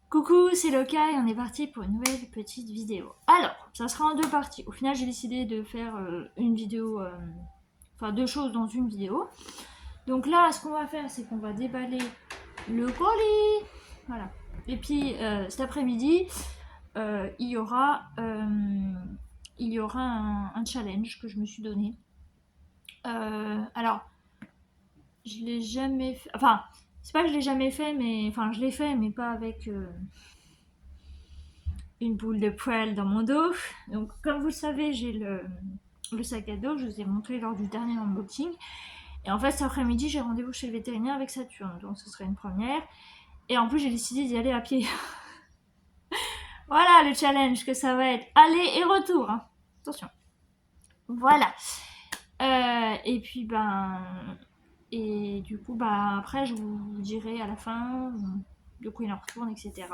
Coucou, c'est Loka et on est parti pour une nouvelle petite vidéo. Alors, ça sera en deux parties. Au final, j'ai décidé de faire une vidéo, enfin deux choses dans une vidéo. Donc là, ce qu'on va faire, c'est qu'on va déballer le colis. Voilà. Et puis cet après-midi, il y aura un challenge que je me suis donné. Alors, je l'ai jamais fait. Enfin, c'est pas que je l'ai jamais fait, mais enfin, je l'ai fait, mais pas avec une boule de poêle dans mon dos. Donc, comme vous le savez, j'ai le sac à dos que je vous ai montré lors du dernier unboxing. Et en fait, cet après-midi, j'ai rendez-vous chez le vétérinaire avec Saturne. Donc, ce serait une première. Et en plus, j'ai décidé d'y aller à pied. Voilà le challenge que ça va être. Aller et retour. Hein. Attention. Voilà. Et puis, et du coup, après, je vous dirai à la fin de quoi il en retourne, etc.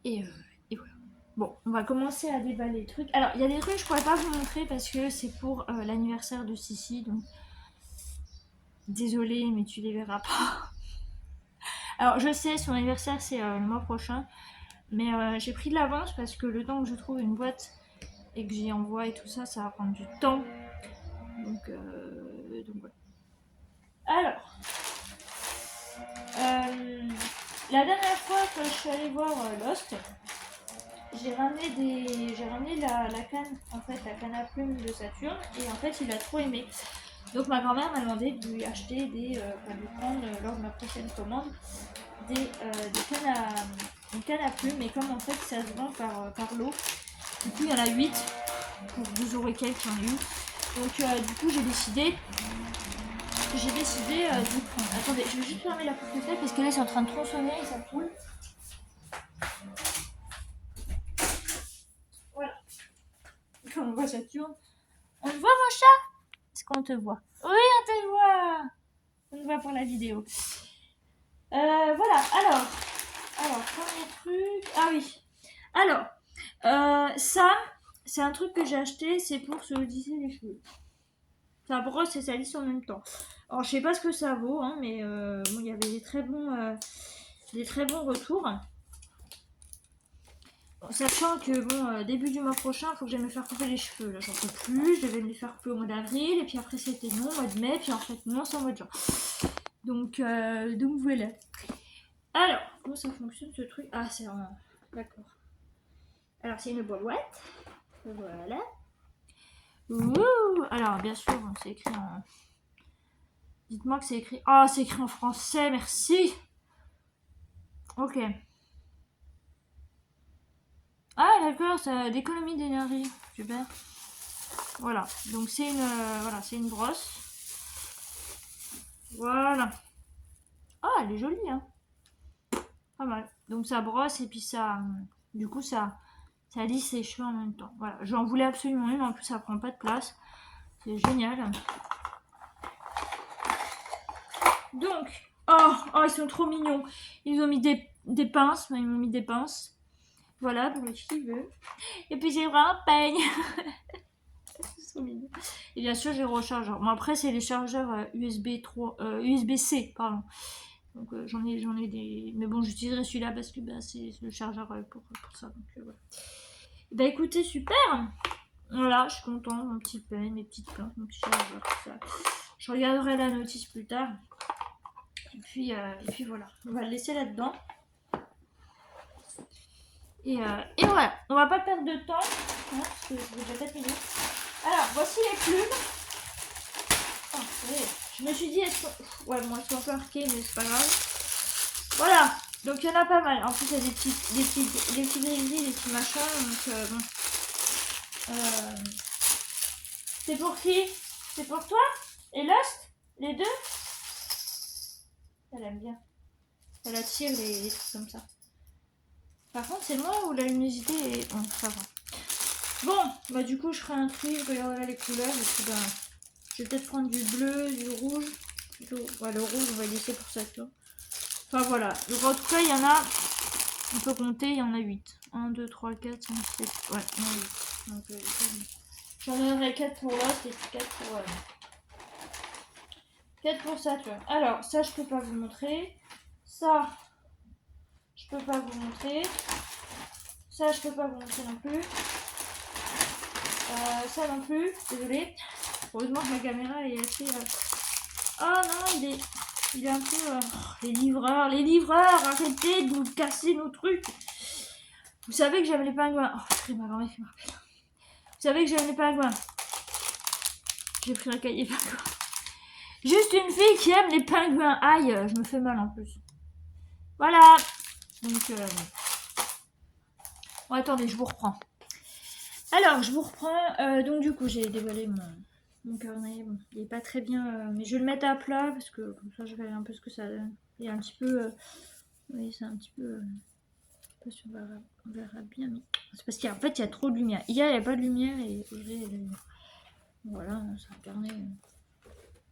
Et voilà. Bon, on va commencer à déballer les trucs. Alors, il y a des trucs que je pourrais pas vous montrer parce que c'est pour l'anniversaire de Sissi, donc désolée, mais tu les verras pas. Alors, je sais, son anniversaire c'est le mois prochain, mais j'ai pris de l'avance parce que le temps que je trouve une boîte et que j'y envoie et tout ça, ça va prendre du temps. Donc voilà. Alors, la dernière fois que je suis allée voir Lost, j'ai ramené la canne, en fait, la canne à plumes de Saturne, et en fait, il a trop aimé. Donc ma grand-mère m'a demandé de lui acheter de prendre lors de ma prochaine commande une canne à plumes, et comme en fait ça se vend par lot, du coup il y en a 8 pour 12 € quelques qui en a eu. Donc du coup j'ai décidé d'y prendre. Attendez, je vais juste fermer la porte-fenêtre parce que là c'est en train de tronçonner et ça coule. Voilà. Quand on voit Saturne. On te voit mon chat? Est-ce qu'on te voit? Oui, on te voit. On te voit pour la vidéo. Voilà, alors, premier truc. Ah oui. Alors, ça, c'est un truc que j'ai acheté, c'est pour se lisser les cheveux. Ça brosse et ça lisse en même temps. Alors, je sais pas ce que ça vaut, hein, mais bon, il y avait des très bons retours. Bon, sachant que bon, début du mois prochain, il faut que j'aille me faire couper les cheveux. Là, j'en peux plus. Je devais me les faire couper au mois d'avril, et puis après c'était non au mois de mai, puis en fait non, c'est au mois de juin. Donc voilà. Alors, comment ça fonctionne ce truc? Ah, c'est un... D'accord. Alors, c'est une boîte. Voilà. Ouh. Alors, bien sûr, c'est écrit en... Dites-moi que c'est écrit... Ah, c'est écrit en français, merci. Ok. Ah, d'accord, c'est d'économie d'énergie. Super. Voilà. Donc, c'est une brosse. Voilà. Ah, elle est jolie, hein. Pas mal. Donc, ça brosse et puis ça... Du coup, ça lisse les cheveux en même temps. Voilà. J'en voulais absolument une. En plus, ça prend pas de place. C'est génial. Donc, oh, ils sont trop mignons. Ils ont mis des pinces. Ils m'ont mis des pinces. Voilà, pour les cheveux. Et puis, j'ai vraiment un peigne. Ils sont mignons. Et bien sûr, j'ai le rechargeur. Bon, après, c'est les chargeurs USB-C, pardon. Donc, j'en ai des... Mais bon, j'utiliserai celui-là parce que c'est le chargeur pour ça. Donc, voilà. Bah, écoutez, super. Voilà, je suis contente. Mon petit peigne, mes petites plantes, mon petit chargeur, tout ça. Je regarderai la notice plus tard. Et puis voilà, on va le laisser là-dedans. Et voilà, on va pas perdre de temps, hein, parce que je vais déjà 4 minutes. Alors, voici les plumes. Oh, je me suis dit, ouais, bon, elles sont un peu arquées, mais c'est pas grave. Voilà, donc il y en a pas mal. En plus, il y a des petits gris, des petits machins, donc bon. C'est pour qui? C'est pour toi? Et Lost? Les deux? Elle aime bien. Elle attire les trucs comme ça. Par contre, c'est moi où la luminosité est... Bon, ça va. Bon, bah du coup, je ferai un tri, je regarderai les couleurs, et puis je vais peut-être prendre du bleu, du rouge. Plutôt... Ouais, le rouge, on va laisser pour ça, tu vois. Enfin, voilà. Donc, en tout cas, il y en a... On peut compter, il y en a 8. 1, 2, 3, 4, 5, 6, 7... Ouais, il y en a 8. Donc, j'en donnerai 4 pour l'os et puis 4 pour... 4 pour ça, tu vois. Alors, ça, je peux pas vous montrer. Ça... je peux pas vous montrer. Ça, je peux pas vous montrer non plus. Ça non plus, désolée. Heureusement que ma caméra est assez... Oh non, il est un peu... les livreurs, arrêtez de nous casser nos trucs. Vous savez que j'aime les pingouins. Oh, c'est ma grand-mère qui me rappelle. Vous savez que j'aime les pingouins. J'ai pris un cahier pingouin. Juste une fille qui aime les pingouins. Aïe, je me fais mal en plus. Voilà. Donc, bon, attendez, je vous reprends. Alors, je vous reprends. Donc, du coup, j'ai dévoilé mon carnet. Bon, il est pas très bien, mais je vais le mettre à plat parce que comme ça, je verrai un peu ce que ça donne. Il est un petit peu... oui, c'est un petit peu... je sais pas si on verra bien, mais... C'est parce qu'en fait, il y a trop de lumière. Hier, il n'y a pas de lumière et aujourd'hui, voilà, c'est un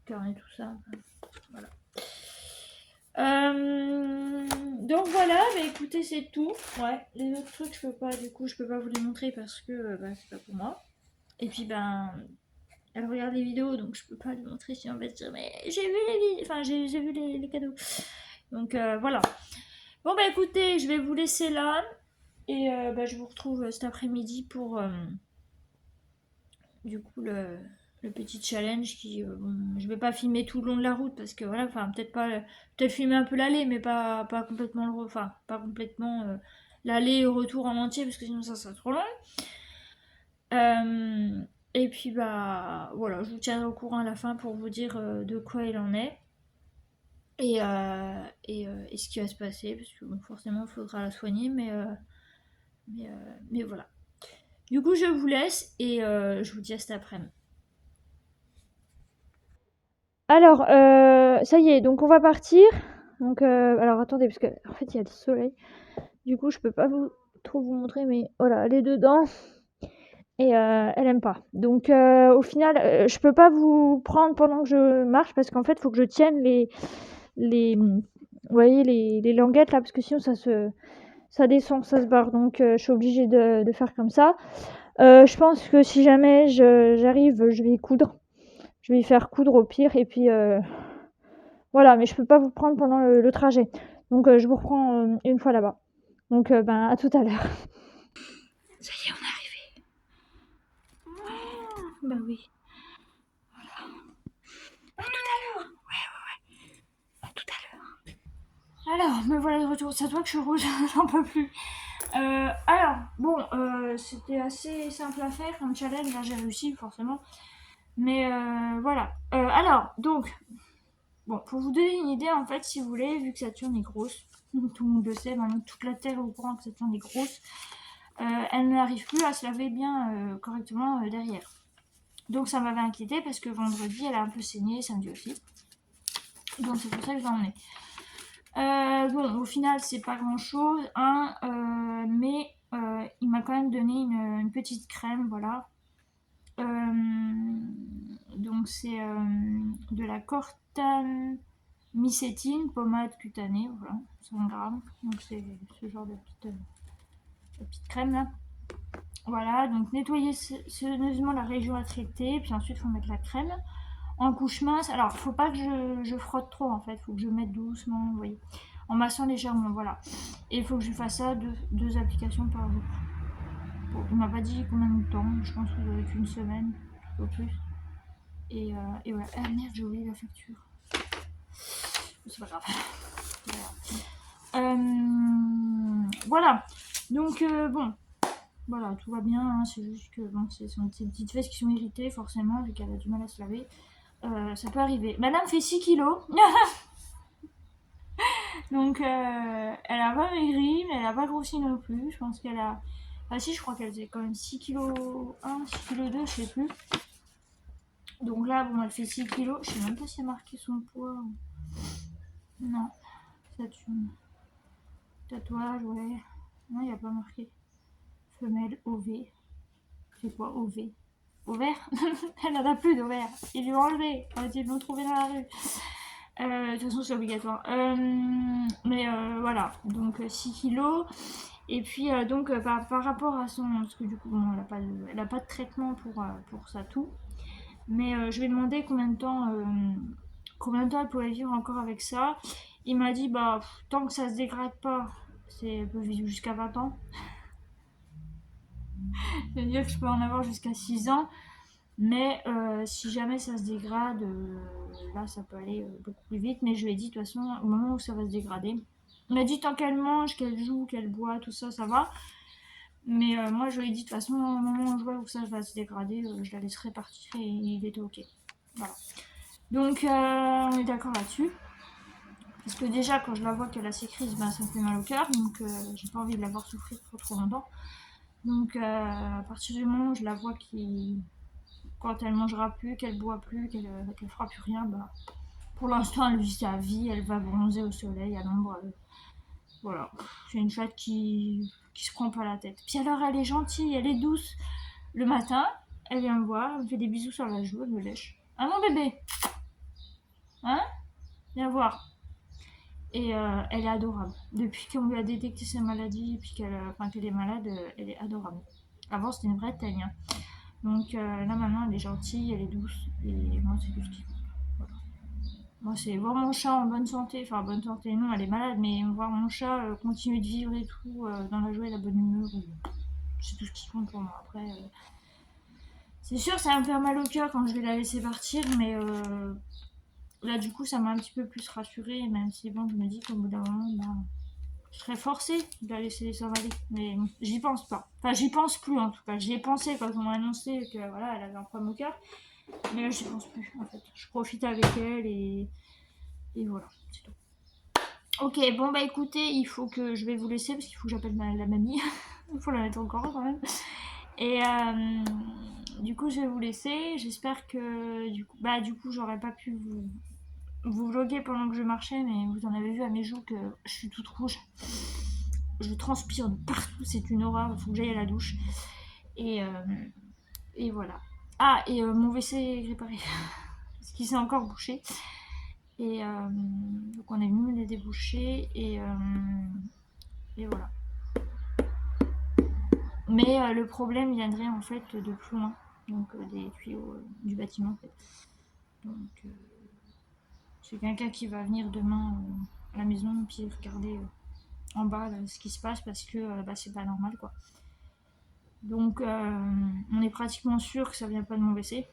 carnet tout ça. Voilà. Donc voilà, bah écoutez, c'est tout. Ouais, les autres trucs, je peux pas vous les montrer parce que c'est pas pour moi. Et puis elle regarde les vidéos, donc je peux pas lui montrer si on va se dire mais j'ai vu les vidéos, enfin j'ai vu les cadeaux. Donc voilà. Bon bah écoutez, je vais vous laisser là et je vous retrouve cet après-midi pour du coup le petit challenge qui je vais pas filmer tout le long de la route parce que voilà, enfin peut-être filmer un peu l'aller mais pas complètement pas complètement l'aller et le retour en entier parce que sinon ça serait trop long. Et puis bah voilà, je vous tiendrai au courant à la fin pour vous dire de quoi il en est et ce qui va se passer parce que bon, forcément il faudra la soigner mais voilà. Du coup je vous laisse et je vous dis à cet après-midi. Alors, ça y est, donc on va partir. Donc, alors attendez, parce que en fait il y a le soleil. Du coup, je peux pas trop vous montrer, mais voilà, elle est dedans et elle aime pas. Donc, au final, je peux pas vous prendre pendant que je marche parce qu'en fait, il faut que je tienne vous voyez les languettes là, parce que sinon ça descend, ça se barre. Donc, je suis obligée de faire comme ça. Je pense que si jamais j'arrive, je vais coudre. Je vais y faire coudre au pire et puis voilà, mais je peux pas vous prendre pendant le trajet. Donc je vous reprends une fois là-bas. Donc à tout à l'heure. Ça y est, on est arrivé. Bah oui. Voilà. À tout à l'heure. Ouais. À tout à l'heure. Alors, me voilà de retour. C'est à toi que je suis rouge, j'en peux plus. Alors, bon, c'était assez simple à faire comme challenge. Là, j'ai réussi forcément. Mais voilà. Alors, donc, bon, pour vous donner une idée, en fait, si vous voulez, vu que Saturne est grosse, tout le monde le sait, maintenant toute la Terre est au courant que Saturne est grosse, elle n'arrive plus à se laver bien correctement derrière. Donc ça m'avait inquiété parce que vendredi, elle a un peu saigné, samedi aussi. Donc c'est pour ça que je l'ai emmenée. Bon, au final, c'est pas grand chose, hein, mais il m'a quand même donné une petite crème, voilà. Donc c'est de la Cortane mycétine, pommade cutanée, voilà, 100 grammes. Donc c'est ce genre de petite crème là. Voilà, donc nettoyer soigneusement la région à traiter, puis ensuite il faut mettre la crème. En couche mince, alors il faut pas que je frotte trop en fait, il faut que je mette doucement, vous voyez, en massant légèrement, voilà. Et il faut que je fasse ça deux applications par jour. Bon, il m'a pas dit combien de temps, je pense que ça doit être une semaine, au plus. Et voilà. Ah merde, j'ai oublié la facture. C'est pas grave. Voilà. Donc bon, voilà, tout va bien. Hein, c'est juste que bon, c'est ces petites fesses qui sont irritées, forcément, vu qu'elle a du mal à se laver. Ça peut arriver. Madame fait 6 kilos. Donc elle a pas maigri, mais elle a pas grossi non plus. Je pense qu'elle a... Ah si, je crois qu'elle faisait quand même 6 kg 1, 6 kg 2, je sais plus. Donc là, bon, elle fait 6 kilos. Je sais même pas si elle a marqué son poids. Non, ça tue. Tatouage, ouais. Non, il n'y a pas marqué. Femelle OV. C'est quoi OV? Ovaire? Elle n'en a plus d'ovaire. Ils lui ont enlevé. Ils l'ont trouvé dans la rue. De toute façon, c'est obligatoire. Mais voilà. Donc 6 kilos. Et puis, par rapport à son. Parce que du coup, bon, elle n'a pas de traitement pour sa toux. Mais je lui ai demandé combien de temps elle pouvait vivre encore avec ça. Il m'a dit, tant que ça se dégrade pas, Elle peut vivre jusqu'à 20 ans. C'est-à-dire que je peux en avoir jusqu'à 6 ans. Mais si jamais ça se dégrade, là ça peut aller beaucoup plus vite. Mais je lui ai dit de toute façon, au moment où ça va se dégrader, on m'a dit tant qu'elle mange, qu'elle joue, qu'elle boit, tout ça, ça va. Mais moi je lui ai dit de toute façon, au moment où je vois où ça va se dégrader, je la laisserai partir et il était ok. Voilà. Donc on est d'accord là-dessus. Parce que déjà quand je la vois qu'elle a ses crises, ben, ça me fait mal au cœur. Donc j'ai pas envie de la voir souffrir trop longtemps. Donc à partir du moment où je la vois quand elle mangera plus, qu'elle boit plus, qu'elle fera plus rien, bah, pour l'instant elle vit sa vie, elle va bronzer au soleil, à l'ombre. Voilà, c'est une chatte qui se prend pas la tête. Puis alors elle est gentille, elle est douce. Le matin, elle vient me voir, elle me fait des bisous sur la joue, elle me lèche. Ah mon bébé, hein? Viens voir. Et elle est adorable. Depuis qu'on lui a détecté sa maladie, puis qu'elle est malade, elle est adorable. Avant c'était une vraie teigne. Donc là maintenant elle est gentille, elle est douce, et moi c'est tout ce qui compte. Voilà. Moi c'est voir mon chat en bonne santé, enfin bonne santé non, elle est malade, mais voir mon chat continuer de vivre et tout, dans la joie et la bonne humeur, c'est tout ce qui compte pour moi. Après, c'est sûr ça va me faire mal au cœur quand je vais la laisser partir, mais là du coup ça m'a un petit peu plus rassurée, même si bon je me dis qu'au bout d'un moment, bah, je serais forcée de la laisser s'en aller, mais j'y pense pas. Enfin, j'y pense plus en tout cas. J'y ai pensé quand on m'a annoncé que voilà, elle avait un problème au cœur, mais là, j'y pense plus en fait. Je profite avec elle et voilà, c'est tout. Ok, bon bah écoutez, il faut que je vais vous laisser parce qu'il faut que j'appelle la mamie. Il faut la mettre encore quand même. Et du coup, je vais vous laisser. J'espère que du coup, j'aurais pas pu vous vloguer pendant que je marchais, mais vous en avez vu à mes joues que je suis toute rouge. Je transpire de partout, c'est une horreur, il faut que j'aille à la douche. Et, euh, et voilà. Ah, et mon WC est réparé, parce qu'il s'est encore bouché. Et donc on est venu me les déboucher, et voilà. Mais le problème viendrait en fait de plus loin, donc des tuyaux du bâtiment en fait. Donc c'est quelqu'un qui va venir demain à la maison, puis regarder en bas là, ce qui se passe, parce que c'est pas normal quoi. Donc on est pratiquement sûr que ça vient pas de mon WC,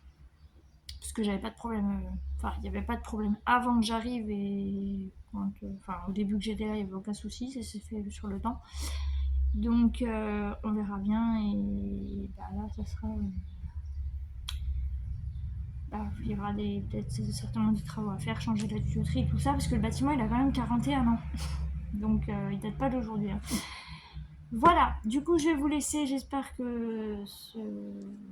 parce que j'avais pas de problème. Enfin, il n'y avait pas de problème avant que j'arrive, et au début que j'étais là, il n'y avait aucun souci, ça s'est fait sur le temps. Donc on verra bien, et là ça sera. Il y aura peut-être certainement des travaux à faire, changer la tuyauterie et tout ça, parce que le bâtiment il a quand même 41 ans. Donc il date pas d'aujourd'hui. Hein. Voilà, du coup je vais vous laisser, j'espère que ce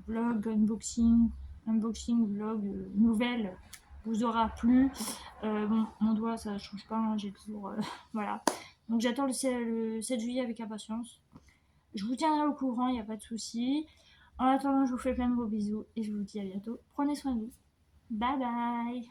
vlog unboxing vlog nouvelle vous aura plu. Bon, mon doigt ça change pas, hein, j'ai toujours... voilà. Donc j'attends le 7 juillet avec impatience. Je vous tiendrai au courant, il n'y a pas de souci. En attendant, je vous fais plein de gros bisous et je vous dis à bientôt. Prenez soin de vous. Bye bye.